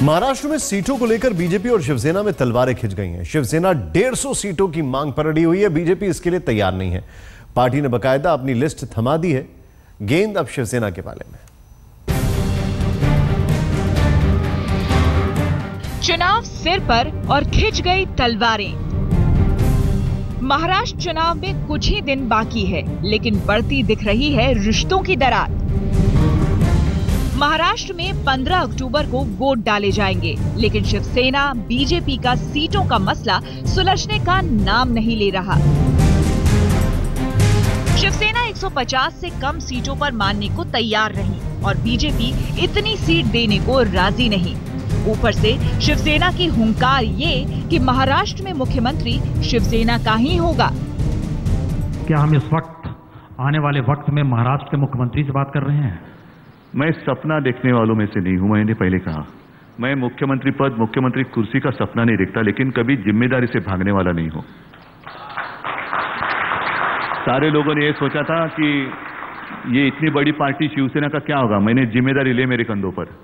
महाराष्ट्र में सीटों को लेकर बीजेपी और शिवसेना में तलवारें खिंच गई हैं। शिवसेना 150 सीटों की मांग पर अड़ी हुई है, बीजेपी इसके लिए तैयार नहीं है। पार्टी ने बकायदा अपनी लिस्ट थमा दी है। गेंद अब शिवसेना के पाले में। चुनाव सिर पर और खिंच गई तलवारें। महाराष्ट्र चुनाव में कुछ ही दिन बाकी है, लेकिन बढ़ती दिख रही है रिश्तों की दरार। महाराष्ट्र में 15 अक्टूबर को वोट डाले जाएंगे, लेकिन शिवसेना बीजेपी का सीटों का मसला सुलझने का नाम नहीं ले रहा। शिवसेना 150 से कम सीटों पर मानने को तैयार नहीं और बीजेपी इतनी सीट देने को राजी नहीं। ऊपर से शिवसेना की हुंकार ये कि महाराष्ट्र में मुख्यमंत्री शिवसेना का ही होगा। क्या हम इस वक्त आने वाले वक्त में महाराष्ट्र के मुख्यमंत्री से बात कर रहे हैं? मैं सपना देखने वालों में से नहीं हूं। मैंने पहले कहा, मैं मुख्यमंत्री पद, मुख्यमंत्री कुर्सी का सपना नहीं देखता, लेकिन कभी जिम्मेदारी से भागने वाला नहीं हूं। सारे लोगों ने यह सोचा था कि ये इतनी बड़ी पार्टी शिवसेना का क्या होगा, मैंने जिम्मेदारी ले मेरे कंधों पर,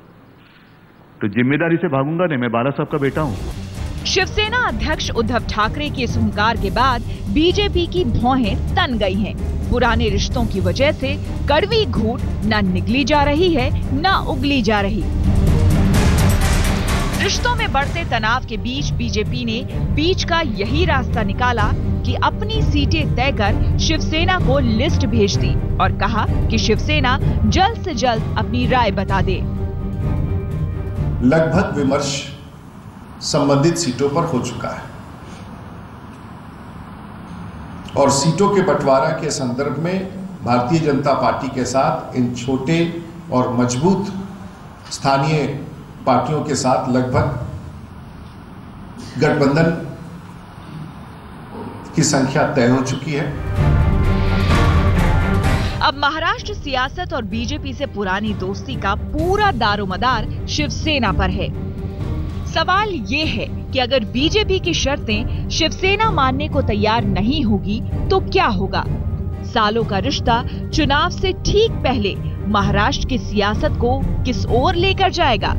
तो जिम्मेदारी से भागूंगा नहीं। मैं बाला साहब का बेटा हूं। शिवसेना अध्यक्ष उद्धव ठाकरे के इस हुंकार के बाद बीजेपी की भौहें तन गई हैं। पुराने रिश्तों की वजह से कड़वी घूंट न निगली जा रही है न उगली जा रही। रिश्तों में बढ़ते तनाव के बीच बीजेपी ने बीच का यही रास्ता निकाला कि अपनी सीटें तय कर शिवसेना को लिस्ट भेज दी और कहा कि शिवसेना जल्द से जल्द अपनी राय बता दे। लगभग विमर्श संबंधित सीटों पर हो चुका है और सीटों के बंटवारा के संदर्भ में भारतीय जनता पार्टी के साथ इन छोटे और मजबूत स्थानीय पार्टियों के साथ लगभग गठबंधन की संख्या तय हो चुकी है। अब महाराष्ट्र सियासत और बीजेपी से पुरानी दोस्ती का पूरा दारोमदार शिवसेना पर है। सवाल ये है कि अगर बीजेपी की शर्तें शिवसेना मानने को तैयार नहीं होगी तो क्या होगा? सालों का रिश्ता चुनाव से ठीक पहले महाराष्ट्र की सियासत को किस ओर लेकर जाएगा?